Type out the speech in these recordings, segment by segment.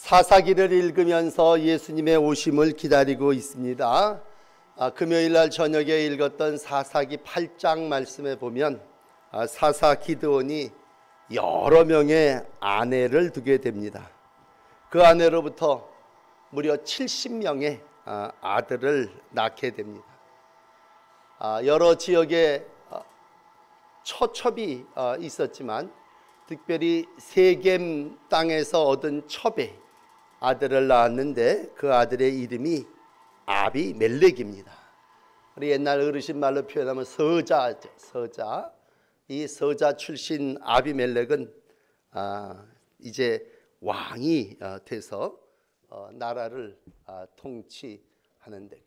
사사기를 읽으면서 예수님의 오심을 기다리고 있습니다. 금요일 날 저녁에 읽었던 사사기 8장 말씀에 보면 사사 기드온이 여러 명의 아내를 두게 됩니다. 그 아내로부터 무려 70명의 아들을 낳게 됩니다. 여러 지역에 처첩이 있었지만 특별히 세겜 땅에서 얻은 첩에 아들을 낳았는데 그 아들의 이름이 아비멜렉입니다. 우리 옛날 어르신 말로 표현하면 서자죠. 서자. 이 서자 출신 아비멜렉은 이제 왕이 돼서 나라를 통치하는데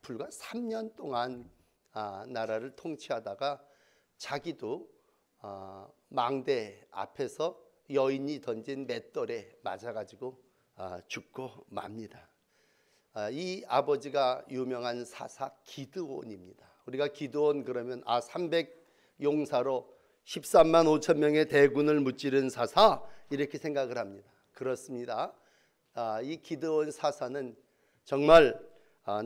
불과 3년 동안 나라를 통치하다가 자기도 망대 앞에서 여인이 던진 맷돌에 맞아가지고 죽고 맙니다. 이 아버지가 유명한 사사 기드온입니다. 우리가 기드온 그러면 300용사로 13만 5천 명의 대군을 무찌른 사사 이렇게 생각을 합니다. 그렇습니다. 이 기드온 사사는 정말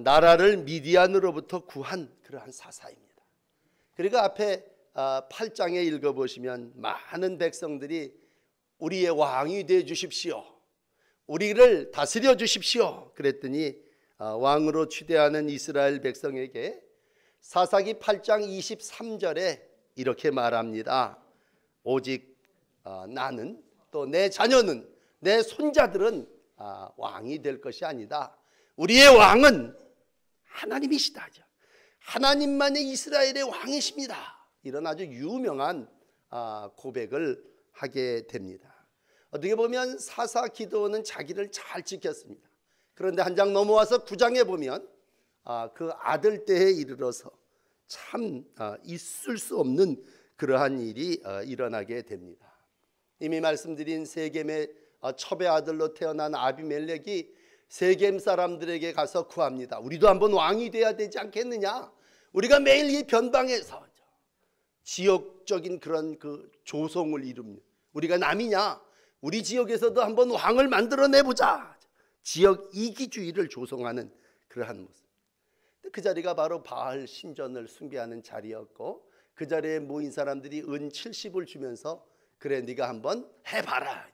나라를 미디안으로부터 구한 그러한 사사입니다. 그리고 앞에 8장에 읽어보시면 많은 백성들이 우리의 왕이 되어 주십시오, 우리를 다스려 주십시오 그랬더니 왕으로 추대하는 이스라엘 백성에게 사사기 8장 23절에 이렇게 말합니다. 오직 나는 또 내 자녀는 내 손자들은 왕이 될 것이 아니다. 우리의 왕은 하나님이시다. 하나님만이 이스라엘의 왕이십니다. 이런 아주 유명한 고백을 하게 됩니다. 어떻게 보면 사사 기드온은 자기를 잘 지켰습니다. 그런데 한 장 넘어와서 9장에 보면 그 아들 때에 이르러서 참 있을 수 없는 그러한 일이 일어나게 됩니다. 이미 말씀드린 세겜의 첩의 아들로 태어난 아비멜렉이 세겜 사람들에게 가서 구합니다. 우리도 한번 왕이 돼야 되지 않겠느냐? 우리가 매일 이 변방에서 지역적인 그런 그 조성을 이룹니다. 우리가 남이냐? 우리 지역에서도 한번 왕을 만들어내보자. 지역 이기주의를 조성하는 그러한 모습. 그 자리가 바로 바알 신전을 숭배하는 자리였고 그 자리에 모인 사람들이 은 70을 주면서 그래 네가 한번 해봐라.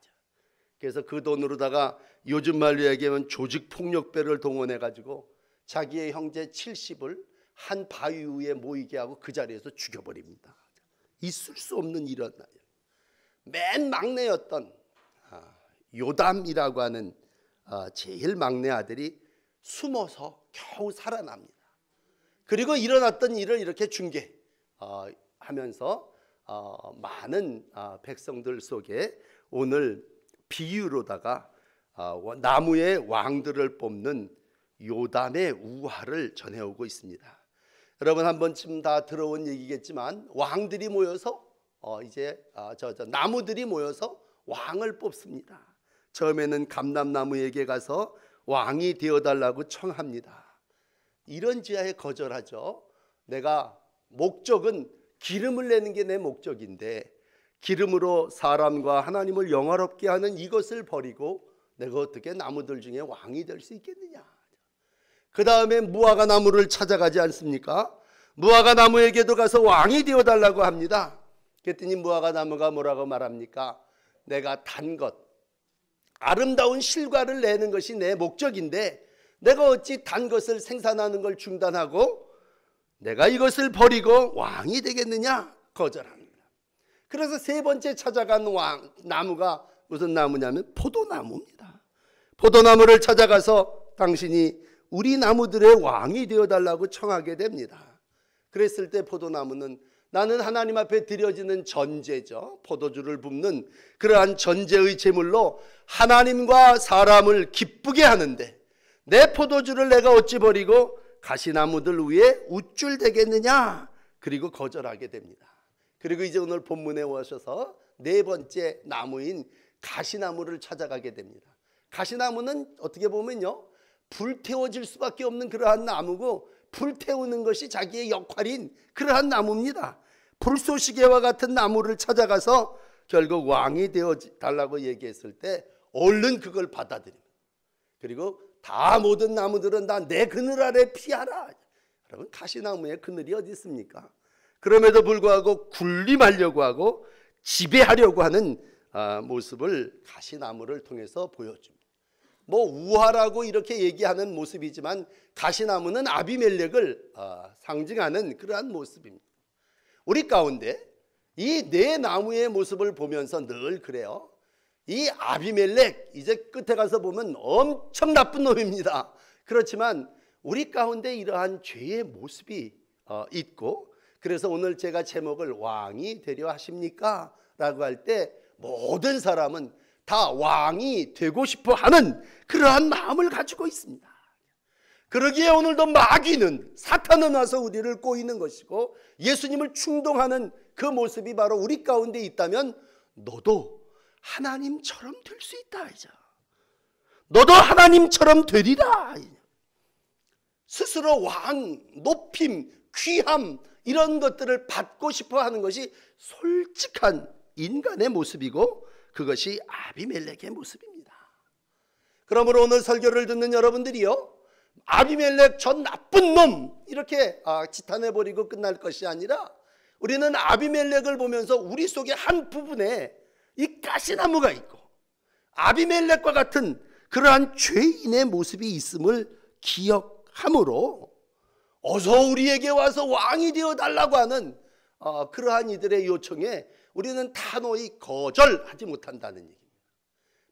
그래서 그 돈으로다가 요즘 말로 얘기하면 조직폭력배를 동원해가지고 자기의 형제 70을 한 바위 위에 모이게 하고 그 자리에서 죽여버립니다. 있을 수 없는 일은 맨 막내였던 요담이라고 하는 제일 막내 아들이 숨어서 겨우 살아납니다. 그리고 일어났던 일을 이렇게 중계하면서 많은 백성들 속에 오늘 비유로다가 나무의 왕들을 뽑는 요담의 우화를 전해오고 있습니다. 여러분 한 번쯤 다 들어온 얘기겠지만 왕들이 모여서 나무들이 모여서 왕을 뽑습니다. 처음에는 감람나무에게 가서 왕이 되어달라고 청합니다. 이런 지하에 거절하죠. 내가 목적은 기름을 내는 게 내 목적인데 기름으로 사람과 하나님을 영화롭게 하는 이것을 버리고 내가 어떻게 나무들 중에 왕이 될 수 있겠느냐. 그 다음에 무화과 나무를 찾아가지 않습니까? 무화과 나무에게도 가서 왕이 되어달라고 합니다. 그랬더니 무화과 나무가 뭐라고 말합니까? 내가 단 것, 아름다운 실과를 내는 것이 내 목적인데 내가 어찌 단 것을 생산하는 걸 중단하고 내가 이것을 버리고 왕이 되겠느냐? 거절합니다. 그래서 세 번째 찾아간 나무가 무슨 나무냐면 포도나무입니다. 포도나무를 찾아가서 당신이 우리 나무들의 왕이 되어달라고 청하게 됩니다. 그랬을 때 포도나무는 나는 하나님 앞에 드려지는 전제죠. 포도주를 붓는 그러한 전제의 제물로 하나님과 사람을 기쁘게 하는데 내 포도주를 내가 어찌 버리고 가시나무들 위에 우쭐대겠느냐. 그리고 거절하게 됩니다. 그리고 이제 오늘 본문에 오셔서 네 번째 나무인 가시나무를 찾아가게 됩니다. 가시나무는 어떻게 보면요 불태워질 수밖에 없는 그러한 나무고 불태우는 것이 자기의 역할인 그러한 나무입니다. 불쏘시개와 같은 나무를 찾아가서 결국 왕이 되어 달라고 얘기했을 때 얼른 그걸 받아들입니다. 그리고 다 모든 나무들은 다 내 그늘 아래 피하라. 여러분, 가시나무에 그늘이 어디 있습니까? 그럼에도 불구하고 군림하려고 하고 지배하려고 하는 모습을 가시나무를 통해서 보여줍니다. 뭐 우화라고 이렇게 얘기하는 모습이지만 가시나무는 아비멜렉을 상징하는 그러한 모습입니다. 우리 가운데 이 네 나무의 모습을 보면서 늘 그래요. 이 아비멜렉 이제 끝에 가서 보면 엄청 나쁜 놈입니다. 그렇지만 우리 가운데 이러한 죄의 모습이 있고, 그래서 오늘 제가 제목을 왕이 되려 하십니까? 라고 할 때 모든 사람은 다 왕이 되고 싶어 하는 그러한 마음을 가지고 있습니다. 그러기에 오늘도 마귀는, 사탄은 와서 우리를 꼬이는 것이고 예수님을 충동하는 그 모습이 바로 우리 가운데 있다면 너도 하나님처럼 될 수 있다. 너도 하나님처럼 되리라. 스스로 왕, 높임, 귀함 이런 것들을 받고 싶어 하는 것이 솔직한 인간의 모습이고 그것이 아비멜렉의 모습입니다. 그러므로 오늘 설교를 듣는 여러분들이요, 아비멜렉 전 나쁜 놈 이렇게 지탄해버리고 끝날 것이 아니라 우리는 아비멜렉을 보면서 우리 속에 한 부분에 이 가시나무가 있고 아비멜렉과 같은 그러한 죄인의 모습이 있음을 기억함으로 어서 우리에게 와서 왕이 되어달라고 하는 그러한 이들의 요청에 우리는 단호히 거절하지 못한다는 얘기입니다.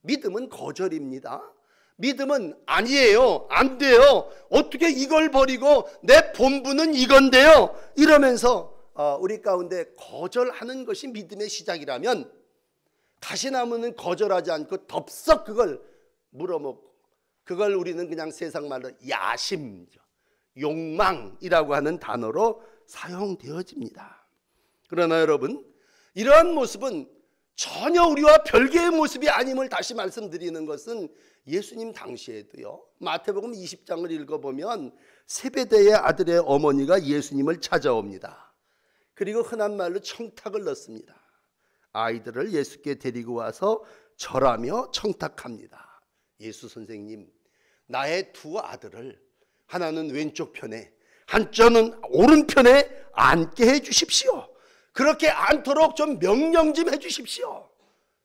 믿음은 거절입니다. 믿음은 아니에요, 안 돼요, 어떻게 이걸 버리고 내 본분은 이건데요 이러면서 우리 가운데 거절하는 것이 믿음의 시작이라면 가시나무는 거절하지 않고 덥석 그걸 물어먹고, 그걸 우리는 그냥 세상 말로 야심, 욕망이라고 하는 단어로 사용되어집니다. 그러나 여러분, 이러한 모습은 전혀 우리와 별개의 모습이 아님을 다시 말씀드리는 것은 예수님 당시에도요, 마태복음 20장을 읽어보면 세베대의 아들의 어머니가 예수님을 찾아옵니다. 그리고 흔한 말로 청탁을 넣습니다. 아이들을 예수께 데리고 와서 절하며 청탁합니다. 예수 선생님, 나의 두 아들을 하나는 왼쪽 편에 한쪽은 오른편에 앉게 해 주십시오. 그렇게 않도록 좀 명령 좀 해 주십시오.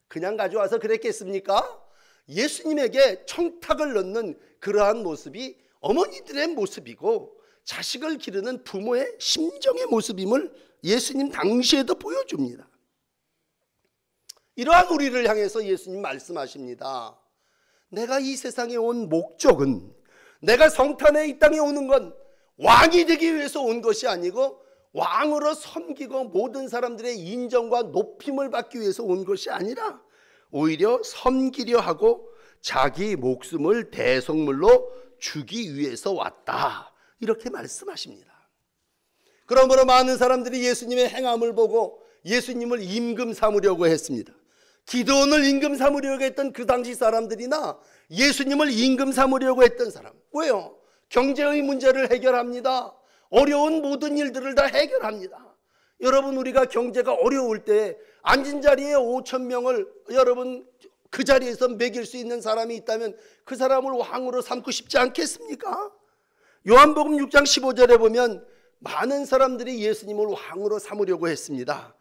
그냥 가져와서 그랬겠습니까? 예수님에게 청탁을 넣는 그러한 모습이 어머니들의 모습이고 자식을 기르는 부모의 심정의 모습임을 예수님 당시에도 보여줍니다. 이러한 우리를 향해서 예수님 말씀하십니다. 내가 이 세상에 온 목적은, 내가 성탄에 이 땅에 오는 건 왕이 되기 위해서 온 것이 아니고 왕으로 섬기고 모든 사람들의 인정과 높임을 받기 위해서 온 것이 아니라 오히려 섬기려 하고 자기 목숨을 대속물로 주기 위해서 왔다, 이렇게 말씀하십니다. 그러므로 많은 사람들이 예수님의 행함을 보고 예수님을 임금 삼으려고 했습니다. 기드온을 임금 삼으려고 했던 그 당시 사람들이나 예수님을 임금 삼으려고 했던 사람, 왜요? 경제의 문제를 해결합니다. 어려운 모든 일들을 다 해결합니다. 여러분, 우리가 경제가 어려울 때 앉은 자리에 5,000명을 여러분 그 자리에서 먹일 수 있는 사람이 있다면 그 사람을 왕으로 삼고 싶지 않겠습니까? 요한복음 6장 15절에 보면 많은 사람들이 예수님을 왕으로 삼으려고 했습니다.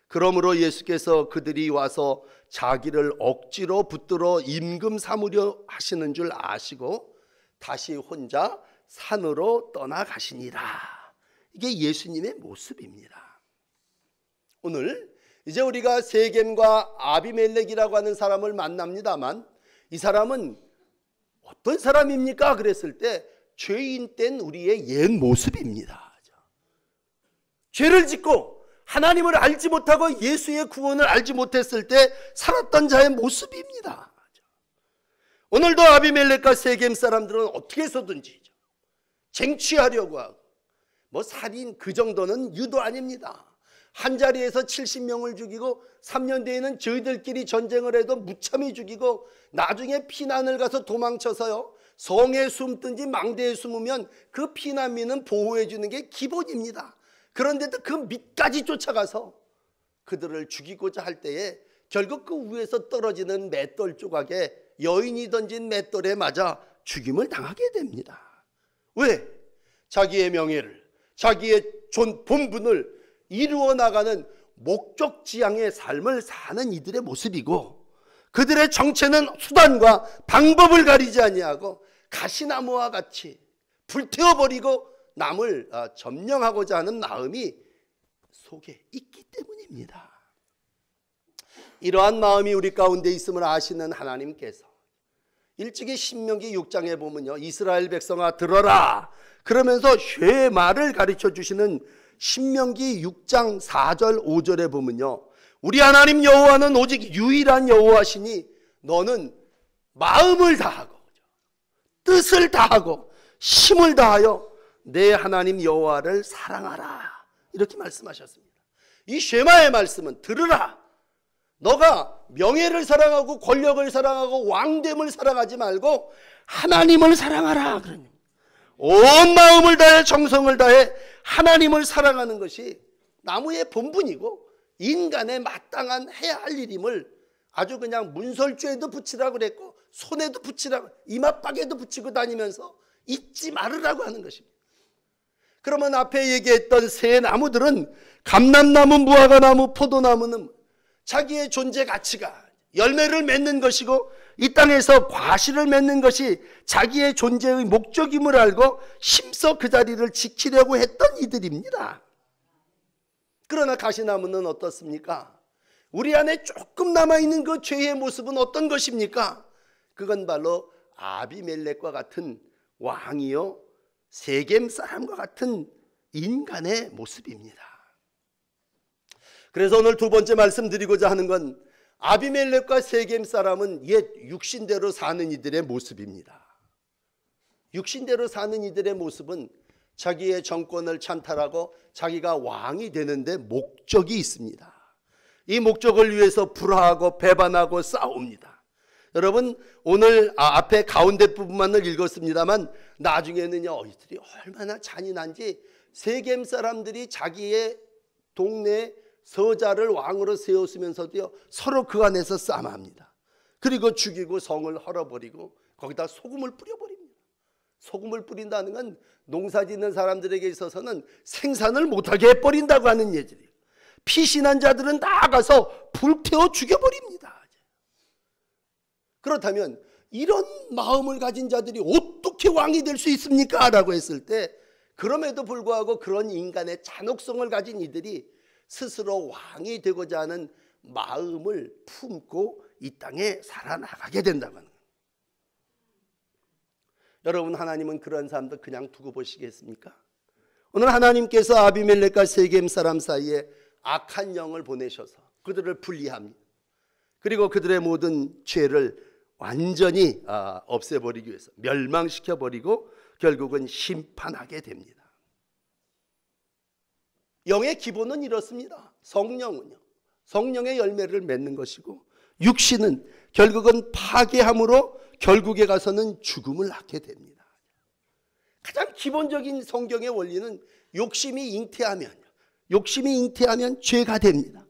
그러므로 예수께서 그들이 와서 자기를 억지로 붙들어 임금 삼으려 하시는 줄 아시고 다시 혼자 산으로 떠나가시니라. 이게 예수님의 모습입니다. 오늘 이제 우리가 세겜과 아비멜렉이라고 하는 사람을 만납니다만, 이 사람은 어떤 사람입니까? 그랬을 때 죄인 된 우리의 옛 모습입니다. 죄를 짓고 하나님을 알지 못하고 예수의 구원을 알지 못했을 때 살았던 자의 모습입니다. 오늘도 아비멜렉과 세겜 사람들은 어떻게 해서든지 쟁취하려고 하고, 뭐 살인 그 정도는 유도 아닙니다. 한 자리에서 70명을 죽이고 3년 뒤에는 저희들끼리 전쟁을 해도 무참히 죽이고 나중에 피난을 가서 도망쳐서요, 성에 숨든지 망대에 숨으면 그 피난민은 보호해 주는 게 기본입니다. 그런데도 그 밑까지 쫓아가서 그들을 죽이고자 할 때에 결국 그 위에서 떨어지는 맷돌 조각에, 여인이 던진 맷돌에 맞아 죽임을 당하게 됩니다. 왜? 자기의 명예를, 자기의 본분을 이루어 나가는 목적지향의 삶을 사는 이들의 모습이고, 그들의 정체는 수단과 방법을 가리지 아니하고 가시나무와 같이 불태워버리고 남을 점령하고자 하는 마음이 속에 있기 때문입니다. 이러한 마음이 우리 가운데 있음을 아시는 하나님께서 일찍이 신명기 6장에 보면요, 이스라엘 백성아 들어라 그러면서 쉐마를 가르쳐 주시는 신명기 6장 4절 5절에 보면요, 우리 하나님 여호와는 오직 유일한 여호와시니 너는 마음을 다하고 뜻을 다하고 힘을 다하여 내 하나님 여호와를 사랑하라, 이렇게 말씀하셨습니다. 이 쉐마의 말씀은 들으라, 너가 명예를 사랑하고 권력을 사랑하고 왕됨을 사랑하지 말고 하나님을 사랑하라. 온 마음을 다해 정성을 다해 하나님을 사랑하는 것이 나무의 본분이고 인간의 마땅한 해야 할 일임을 아주 그냥 문설주에도 붙이라고 그랬고 손에도 붙이라고, 이마박에도 붙이고 다니면서 잊지 말으라고 하는 것입니다. 그러면 앞에 얘기했던 세 나무들은 감람나무, 무화과나무, 포도나무는 자기의 존재 가치가 열매를 맺는 것이고 이 땅에서 과실을 맺는 것이 자기의 존재의 목적임을 알고 힘써 그 자리를 지키려고 했던 이들입니다. 그러나 가시나무는 어떻습니까? 우리 안에 조금 남아있는 그 죄의 모습은 어떤 것입니까? 그건 바로 아비멜렉과 같은 왕이요 세겜 사람과 같은 인간의 모습입니다. 그래서 오늘 두 번째 말씀드리고자 하는 건 아비멜렉과 세겜 사람은 옛 육신대로 사는 이들의 모습입니다. 육신대로 사는 이들의 모습은 자기의 정권을 찬탈하고 자기가 왕이 되는데 목적이 있습니다. 이 목적을 위해서 불화하고 배반하고 싸웁니다. 여러분 오늘 앞에 가운데 부분만을 읽었습니다만 나중에는요 이들이 얼마나 잔인한지 세겜 사람들이 자기의 동네 서자를 왕으로 세웠으면서도요 서로 그 안에서 싸움합니다. 그리고 죽이고 성을 헐어버리고 거기다 소금을 뿌려버립니다. 소금을 뿌린다는 건 농사 짓는 사람들에게 있어서는 생산을 못하게 해버린다고 하는 예절이에요. 피신한 자들은 나가서 불태워 죽여버립니다. 그렇다면 이런 마음을 가진 자들이 어떻게 왕이 될 수 있습니까? 라고 했을 때 그럼에도 불구하고 그런 인간의 잔혹성을 가진 이들이 스스로 왕이 되고자 하는 마음을 품고 이 땅에 살아나가게 된다고 하는 거예요. 여러분 하나님은 그런 사람들 그냥 두고 보시겠습니까? 오늘 하나님께서 아비멜렉과 세겜 사람 사이에 악한 영을 보내셔서 그들을 분리합니다. 그리고 그들의 모든 죄를 완전히 없애버리기 위해서 멸망시켜버리고 결국은 심판하게 됩니다. 영의 기본은 이렇습니다. 성령은요, 성령의 열매를 맺는 것이고 육신은 결국은 파괴함으로 결국에 가서는 죽음을 낳게 됩니다. 가장 기본적인 성경의 원리는 욕심이 잉태하면 죄가 됩니다.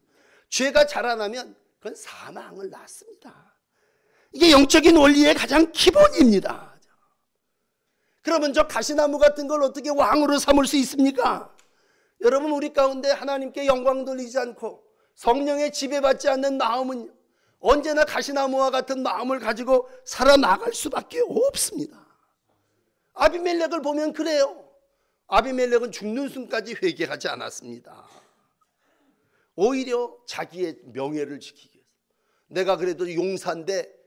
죄가 자라나면 그건 사망을 낳습니다. 이게 영적인 원리의 가장 기본입니다. 그러면 저 가시나무 같은 걸 어떻게 왕으로 삼을 수 있습니까? 여러분 우리 가운데 하나님께 영광 돌리지 않고 성령의 지배받지 않는 마음은 언제나 가시나무와 같은 마음을 가지고 살아나갈 수밖에 없습니다. 아비멜렉을 보면 그래요. 아비멜렉은 죽는 순까지 회개하지 않았습니다. 오히려 자기의 명예를 지키기 위해서 내가 그래도 용사인데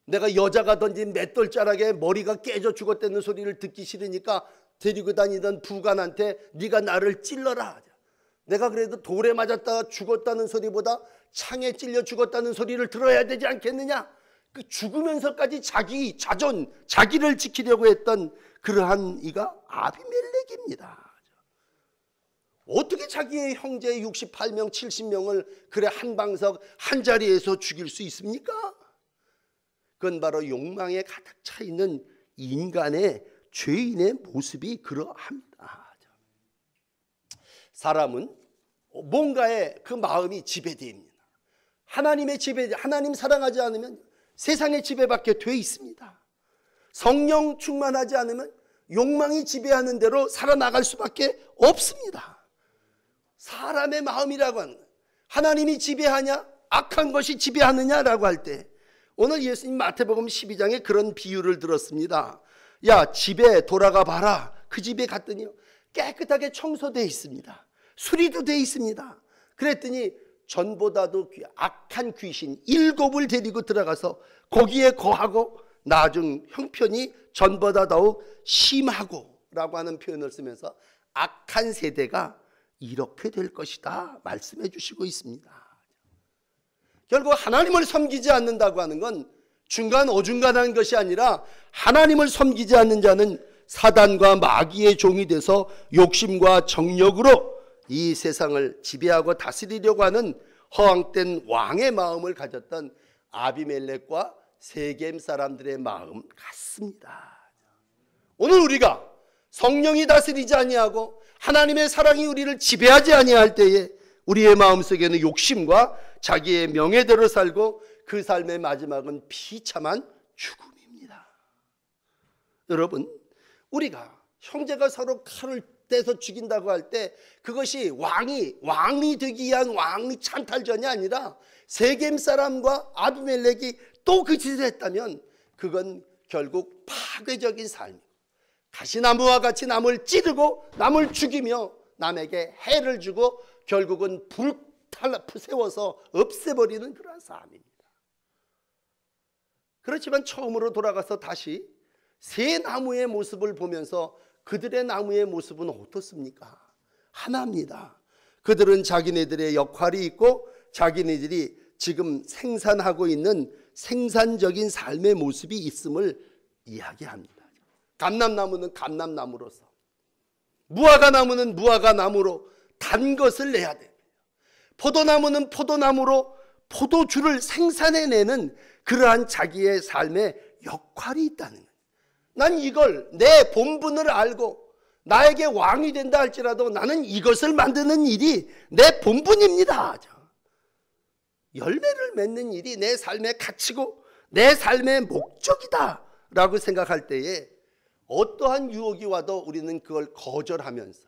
내가 여자가 던진 맷돌자락에 머리가 깨져 죽었다는 소리를 듣기 싫으니까 데리고 다니던 부관한테 네가 나를 찔러라. 내가 그래도 돌에 맞았다가 죽었다는 소리보다 창에 찔려 죽었다는 소리를 들어야 되지 않겠느냐. 그 죽으면서까지 자기 자존, 자기를 지키려고 했던 그러한 이가 아비멜렉입니다. 어떻게 자기의 형제 68명, 70명을 그래 한 방석 한 자리에서 죽일 수 있습니까? 그건 바로 욕망에 가득 차 있는 인간의 죄인의 모습이 그러합니다. 사람은 뭔가에 그 마음이 지배됩니다. 하나님의 지배, 하나님 사랑하지 않으면 세상의 지배받게 돼 있습니다. 성령 충만하지 않으면 욕망이 지배하는 대로 살아나갈 수밖에 없습니다. 사람의 마음이라고 하는 거예요. 하나님이 지배하냐? 악한 것이 지배하느냐라고 할 때 오늘 예수님 마태복음 12장에 그런 비유를 들었습니다. 야, 집에 돌아가 봐라. 그 집에 갔더니요, 깨끗하게 청소되어 있습니다. 수리도 되어 있습니다. 그랬더니 전보다도 악한 귀신 7을 데리고 들어가서 거기에 거하고 나중 형편이 전보다 더욱 심하고 라고 하는 표현을 쓰면서 악한 세대가 이렇게 될 것이다 말씀해 주시고 있습니다. 결국 하나님을 섬기지 않는다고 하는 건 중간 어중간한 것이 아니라 하나님을 섬기지 않는 자는 사단과 마귀의 종이 돼서 욕심과 정력으로 이 세상을 지배하고 다스리려고 하는 허황된 왕의 마음을 가졌던 아비멜렉과 세겜 사람들의 마음 같습니다. 오늘 우리가 성령이 다스리지 아니하고 하나님의 사랑이 우리를 지배하지 아니할 때에 우리의 마음속에는 욕심과 자기의 명예대로 살고 그 삶의 마지막은 비참한 죽음입니다. 여러분, 우리가 형제가 서로 칼을 떼서 죽인다고 할 때 그것이 왕이 되기 위한 왕의 찬탈전이 아니라 세겜 사람과 아비멜렉이 또 그 짓을 했다면 그건 결국 파괴적인 삶이고 가시나무와 같이 남을 찌르고 남을 죽이며 남에게 해를 주고 결국은 세워서 없애버리는 그러한 삶입니다. 그렇지만 처음으로 돌아가서 다시 새 나무의 모습을 보면서 그들의 나무의 모습은 어떻습니까? 하나입니다. 그들은 자기네들의 역할이 있고 자기네들이 지금 생산하고 있는 생산적인 삶의 모습이 있음을 이야기합니다. 감람나무는 감람나무로서, 무화과나무는 무화과나무로 단 것을 내야 됩니다. 포도나무는 포도나무로 포도주를 생산해내는 그러한 자기의 삶의 역할이 있다는 거예요. 난 이걸 내 본분을 알고 나에게 왕이 된다 할지라도 나는 이것을 만드는 일이 내 본분입니다. 열매를 맺는 일이 내 삶의 가치고 내 삶의 목적이다 라고 생각할 때에 어떠한 유혹이 와도 우리는 그걸 거절하면서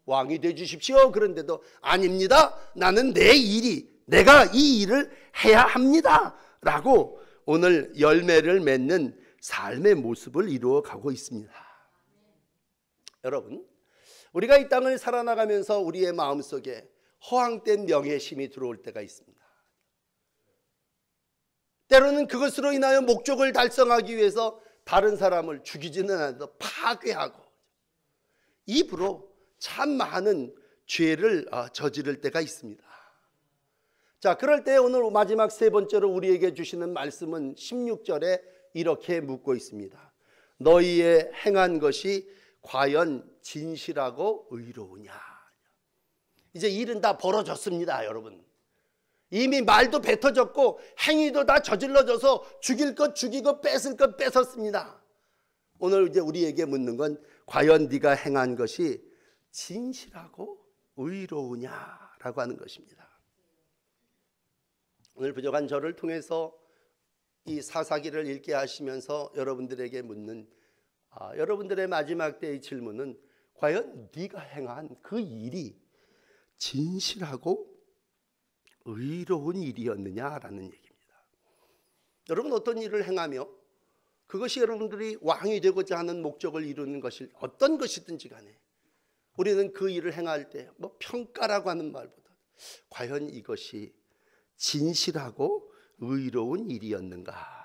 왕이 되주십시오. 그런데도 아닙니다. 나는 내가 이 일을 해야 합니다 라고 오늘 열매를 맺는 삶의 모습을 이루어 가고 있습니다. 여러분, 우리가 이 땅을 살아나가면서 우리의 마음속에 허황된 명예심이 들어올 때가 있습니다. 때로는 그것으로 인하여 목적을 달성하기 위해서 다른 사람을 죽이지는 않아도 파괴하고 입으로 참 많은 죄를 저지를 때가 있습니다. 자, 그럴 때 오늘 마지막 세 번째로 우리에게 주시는 말씀은 16절에 이렇게 묻고 있습니다. 너희의 행한 것이 과연 진실하고 의로우냐. 이제 일은 다 벌어졌습니다. 여러분, 이미 말도 뱉어졌고 행위도 다 저질러져서 죽일 것 죽이고 뺏을 것 뺏었습니다. 오늘 이제 우리에게 묻는 건 과연 네가 행한 것이 진실하고 의로우냐라고 하는 것입니다. 오늘 부족한 저를 통해서 이 사사기를 읽게 하시면서 여러분들에게 묻는 여러분들의 마지막 때의 질문은 과연 네가 행한 그 일이 진실하고 의로운 일이었느냐라는 얘기입니다. 여러분, 어떤 일을 행하며 그것이 여러분들이 왕이 되고자 하는 목적을 이루는 것이 어떤 것이든지 간에 우리는 그 일을 행할 때 평가라고 하는 말보다 과연 이것이 진실하고 의로운 일이었는가.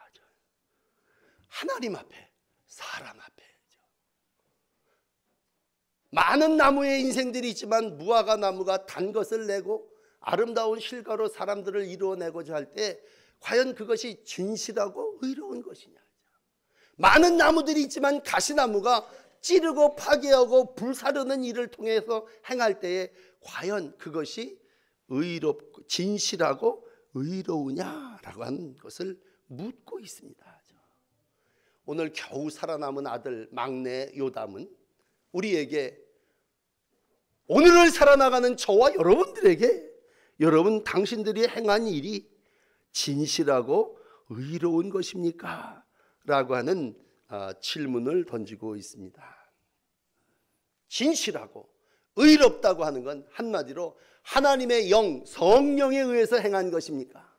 하나님 앞에, 사람 앞에 많은 나무의 인생들이 있지만 무화과 나무가 단 것을 내고 아름다운 실과로 사람들을 이루어내고자 할 때 과연 그것이 진실하고 의로운 것이냐. 많은 나무들이 있지만 가시나무가 찌르고 파괴하고 불사르는 일을 통해서 행할 때에 과연 그것이 의롭고 진실하고 의로우냐라고 하는 것을 묻고 있습니다. 오늘 겨우 살아남은 아들 막내 요담은 우리에게 오늘을 살아나가는 저와 여러분들에게 여러분 당신들이 행한 일이 진실하고 의로운 것입니까? 라고 하는 질문을 던지고 있습니다. 진실하고 의롭다고 하는 건 한마디로 하나님의 영, 성령에 의해서 행한 것입니까?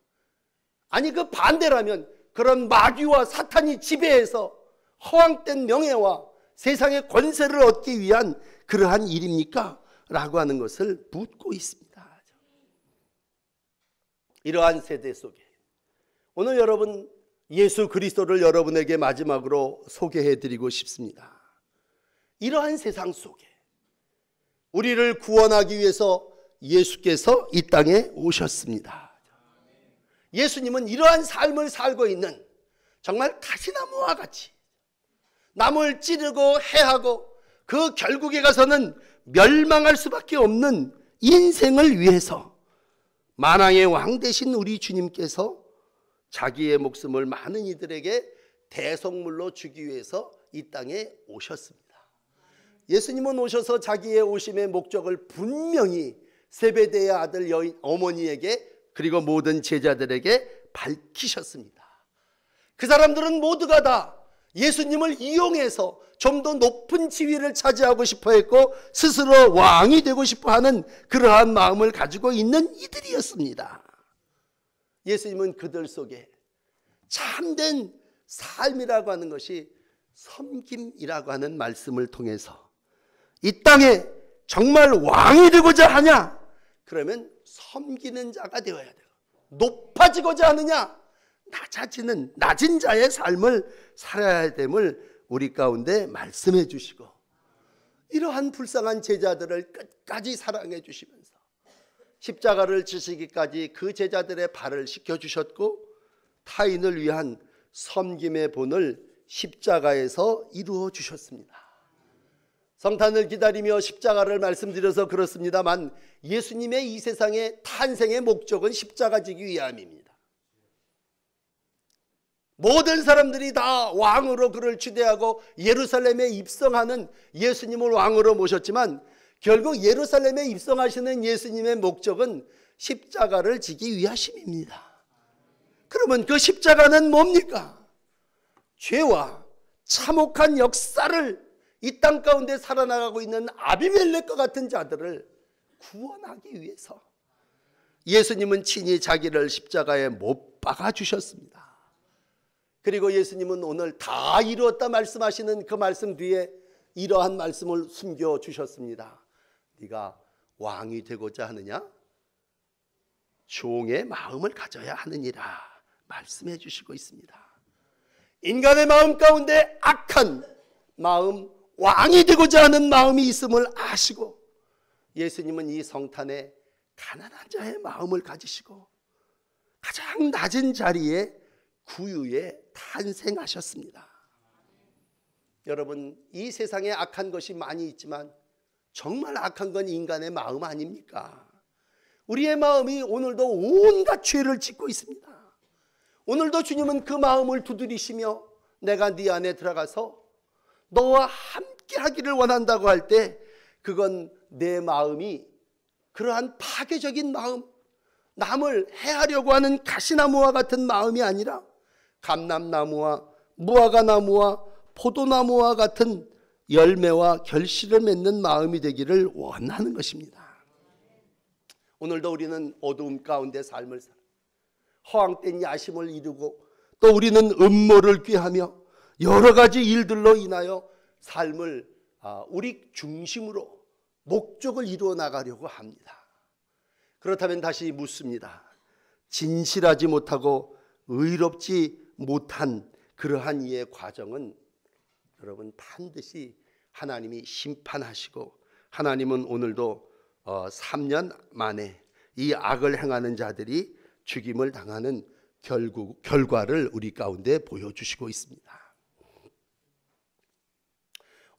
아니 그 반대라면 그런 마귀와 사탄이 지배해서 허황된 명예와 세상의 권세를 얻기 위한 그러한 일입니까? 라고 하는 것을 묻고 있습니다. 이러한 세대 속에 오늘 여러분 예수 그리스도를 여러분에게 마지막으로 소개해 드리고 싶습니다. 이러한 세상 속에 우리를 구원하기 위해서 예수께서 이 땅에 오셨습니다. 예수님은 이러한 삶을 살고 있는 정말 가시나무와 같이 남을 찌르고 해하고 그 결국에 가서는 멸망할 수밖에 없는 인생을 위해서 만왕의 왕 되신 우리 주님께서 자기의 목숨을 많은 이들에게 대속물로 주기 위해서 이 땅에 오셨습니다. 예수님은 오셔서 자기의 오심의 목적을 분명히 세베대의 아들 여인 어머니에게 그리고 모든 제자들에게 밝히셨습니다. 그 사람들은 모두가 다 예수님을 이용해서 좀 더 높은 지위를 차지하고 싶어 했고 스스로 왕이 되고 싶어 하는 그러한 마음을 가지고 있는 이들이었습니다. 예수님은 그들 속에 참된 삶이라고 하는 것이 섬김이라고 하는 말씀을 통해서 이 땅에 정말 왕이 되고자 하냐? 그러면 섬기는 자가 되어야 돼요. 높아지고자 하느냐? 낮은 자의 삶을 살아야 됨을 우리 가운데 말씀해 주시고 이러한 불쌍한 제자들을 끝까지 사랑해 주시면서 십자가를 지시기까지 그 제자들의 발을 씻겨주셨고 타인을 위한 섬김의 본을 십자가에서 이루어 주셨습니다. 성탄을 기다리며 십자가를 말씀드려서 그렇습니다만 예수님의 이 세상의 탄생의 목적은 십자가 지기 위함입니다. 모든 사람들이 다 왕으로 그를 추대하고 예루살렘에 입성하는 예수님을 왕으로 모셨지만 결국 예루살렘에 입성하시는 예수님의 목적은 십자가를 지기 위하심입니다. 그러면 그 십자가는 뭡니까? 죄와 참혹한 역사를 이 땅 가운데 살아나가고 있는 아비멜렉과 같은 자들을 구원하기 위해서 예수님은 친히 자기를 십자가에 못 박아 주셨습니다. 그리고 예수님은 오늘 다 이루었다 말씀하시는 그 말씀 뒤에 이러한 말씀을 숨겨 주셨습니다. 네가 왕이 되고자 하느냐? 종의 마음을 가져야 하느니라 말씀해 주시고 있습니다. 인간의 마음 가운데 악한 마음, 왕이 되고자 하는 마음이 있음을 아시고 예수님은 이 성탄에 가난한 자의 마음을 가지시고 가장 낮은 자리에 구유에 탄생하셨습니다. 여러분, 이 세상에 악한 것이 많이 있지만 정말 악한 건 인간의 마음 아닙니까? 우리의 마음이 오늘도 온갖 죄를 짓고 있습니다. 오늘도 주님은 그 마음을 두드리시며 내가 네 안에 들어가서 너와 함께 하기를 원한다고 할 때 그건 내 마음이 그러한 파괴적인 마음, 남을 해하려고 하는 가시나무와 같은 마음이 아니라 감람나무와 무화과나무와 포도나무와 같은 열매와 결실을 맺는 마음이 되기를 원하는 것입니다. 오늘도 우리는 어두움 가운데 삶을 살아 허황된 야심을 이루고 또 우리는 음모를 꾀하며 여러 가지 일들로 인하여 삶을 우리 중심으로 목적을 이루어 나가려고 합니다. 그렇다면 다시 묻습니다. 진실하지 못하고 의롭지 못한 그러한 이의 과정은 여러분 반드시 하나님이 심판하시고 하나님은 오늘도 3년 만에 이 악을 행하는 자들이 죽임을 당하는 결과를 우리 가운데 보여주시고 있습니다.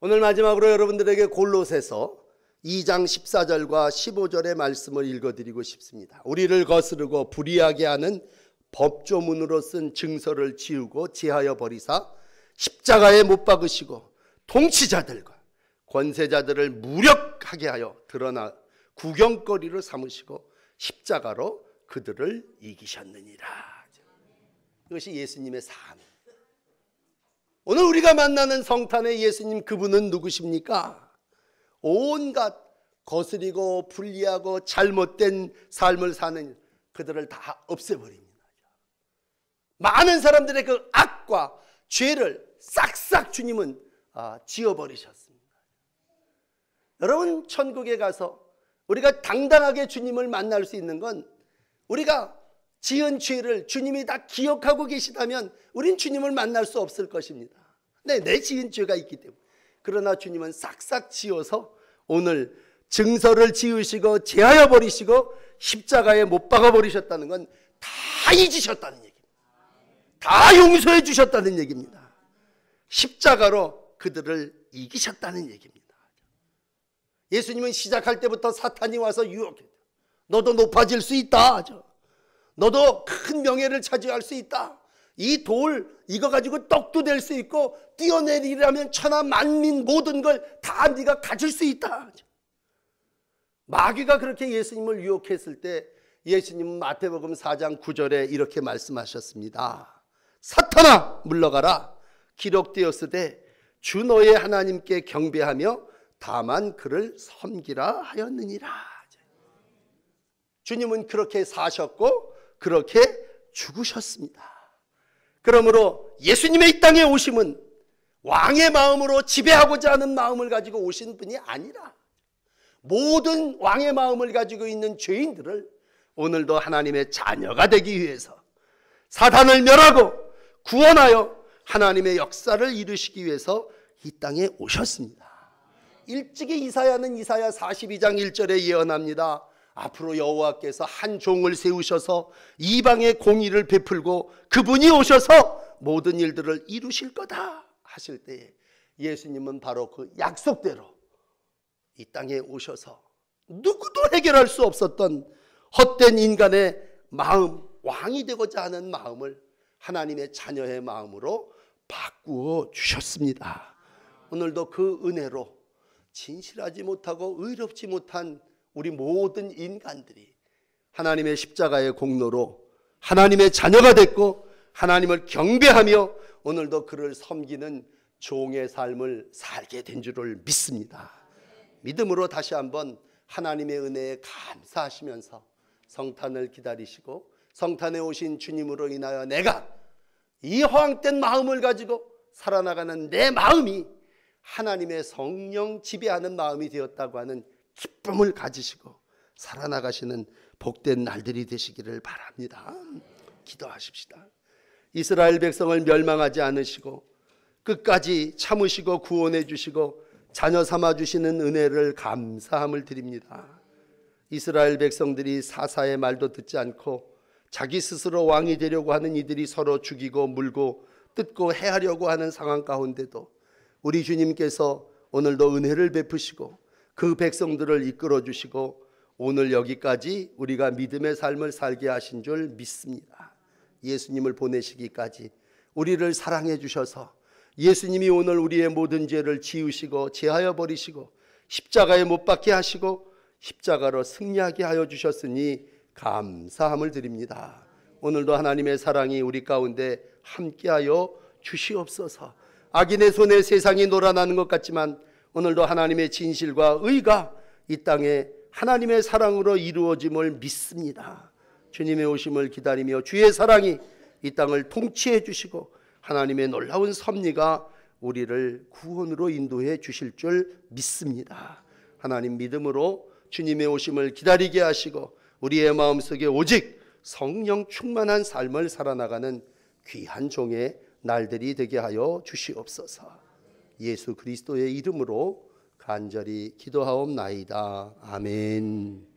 오늘 마지막으로 여러분들에게 골로새서 2장 14절과 15절의 말씀을 읽어드리고 싶습니다. 우리를 거스르고 불의하게 하는 법조문으로 쓴 증서를 지우고 제하여 버리사 십자가에 못 박으시고 통치자들과 권세자들을 무력하게 하여 드러나 구경거리로 삼으시고 십자가로 그들을 이기셨느니라. 이것이 예수님의 삶. 오늘 우리가 만나는 성탄의 예수님, 그분은 누구십니까? 온갖 거스리고 불리하고 잘못된 삶을 사는 그들을 다 없애버립니다. 많은 사람들의 그 악과 죄를 싹싹 주님은 지워버리셨습니다. 여러분, 천국에 가서 우리가 당당하게 주님을 만날 수 있는 건 우리가 지은 죄를 주님이 다 기억하고 계시다면 우린 주님을 만날 수 없을 것입니다. 네, 내 지은 죄가 있기 때문에. 그러나 주님은 싹싹 지워서 오늘 증서를 지으시고 제하여 버리시고 십자가에 못 박아 버리셨다는 건 다 잊으셨다는 얘기입니다. 다 용서해 주셨다는 얘기입니다. 십자가로 그들을 이기셨다는 얘기입니다. 예수님은 시작할 때부터 사탄이 와서 유혹해요. 너도 높아질 수 있다. 너도 큰 명예를 차지할 수 있다. 이 돌 이거 가지고 떡도 될 수 있고 뛰어내리려면 천하 만민 모든 걸 다 네가 가질 수 있다. 마귀가 그렇게 예수님을 유혹했을 때 예수님은 마태복음 4장 9절에 이렇게 말씀하셨습니다. 사탄아 물러가라. 기록되었으되 주 너의 하나님께 경배하며 다만 그를 섬기라 하였느니라. 주님은 그렇게 사셨고 그렇게 죽으셨습니다. 그러므로 예수님의 이 땅에 오심은 왕의 마음으로 지배하고자 하는 마음을 가지고 오신 분이 아니라 모든 왕의 마음을 가지고 있는 죄인들을 오늘도 하나님의 자녀가 되기 위해서 사단을 멸하고 구원하여 하나님의 역사를 이루시기 위해서 이 땅에 오셨습니다. 일찍이 이사야는 이사야 42장 1절에 예언합니다. 앞으로 여호와께서 한 종을 세우셔서 이방의 공의를 베풀고 그분이 오셔서 모든 일들을 이루실 거다 하실 때에 예수님은 바로 그 약속대로 이 땅에 오셔서 누구도 해결할 수 없었던 헛된 인간의 마음, 왕이 되고자 하는 마음을 하나님의 자녀의 마음으로 바꾸어 주셨습니다. 오늘도 그 은혜로 진실하지 못하고 의롭지 못한 우리 모든 인간들이 하나님의 십자가의 공로로 하나님의 자녀가 됐고 하나님을 경배하며 오늘도 그를 섬기는 종의 삶을 살게 된 줄을 믿습니다. 믿음으로 다시 한번 하나님의 은혜에 감사하시면서 성탄을 기다리시고 성탄에 오신 주님으로 인하여 내가 이 허황된 마음을 가지고 살아나가는 내 마음이 하나님의 성령 지배하는 마음이 되었다고 하는 기쁨을 가지시고 살아나가시는 복된 날들이 되시기를 바랍니다. 기도하십시다. 이스라엘 백성을 멸망하지 않으시고 끝까지 참으시고 구원해 주시고 자녀 삼아 주시는 은혜를 감사함을 드립니다. 이스라엘 백성들이 사사의 말도 듣지 않고 자기 스스로 왕이 되려고 하는 이들이 서로 죽이고 물고 뜯고 해하려고 하는 상황 가운데도 우리 주님께서 오늘도 은혜를 베푸시고 그 백성들을 이끌어 주시고 오늘 여기까지 우리가 믿음의 삶을 살게 하신 줄 믿습니다. 예수님을 보내시기까지 우리를 사랑해 주셔서 예수님이 오늘 우리의 모든 죄를 지우시고 제하여 버리시고 십자가에 못 박게 하시고 십자가로 승리하게 하여 주셨으니 감사함을 드립니다. 오늘도 하나님의 사랑이 우리 가운데 함께하여 주시옵소서. 악인의 손에 세상이 놀아나는 것 같지만 오늘도 하나님의 진실과 의가 이 땅에 하나님의 사랑으로 이루어짐을 믿습니다. 주님의 오심을 기다리며 주의 사랑이 이 땅을 통치해 주시고 하나님의 놀라운 섭리가 우리를 구원으로 인도해 주실 줄 믿습니다. 하나님 믿음으로 주님의 오심을 기다리게 하시고 우리의 마음속에 오직 성령 충만한 삶을 살아나가는 귀한 종의 날들이 되게 하여 주시옵소서. 예수 그리스도의 이름으로 간절히 기도하옵나이다. 아멘.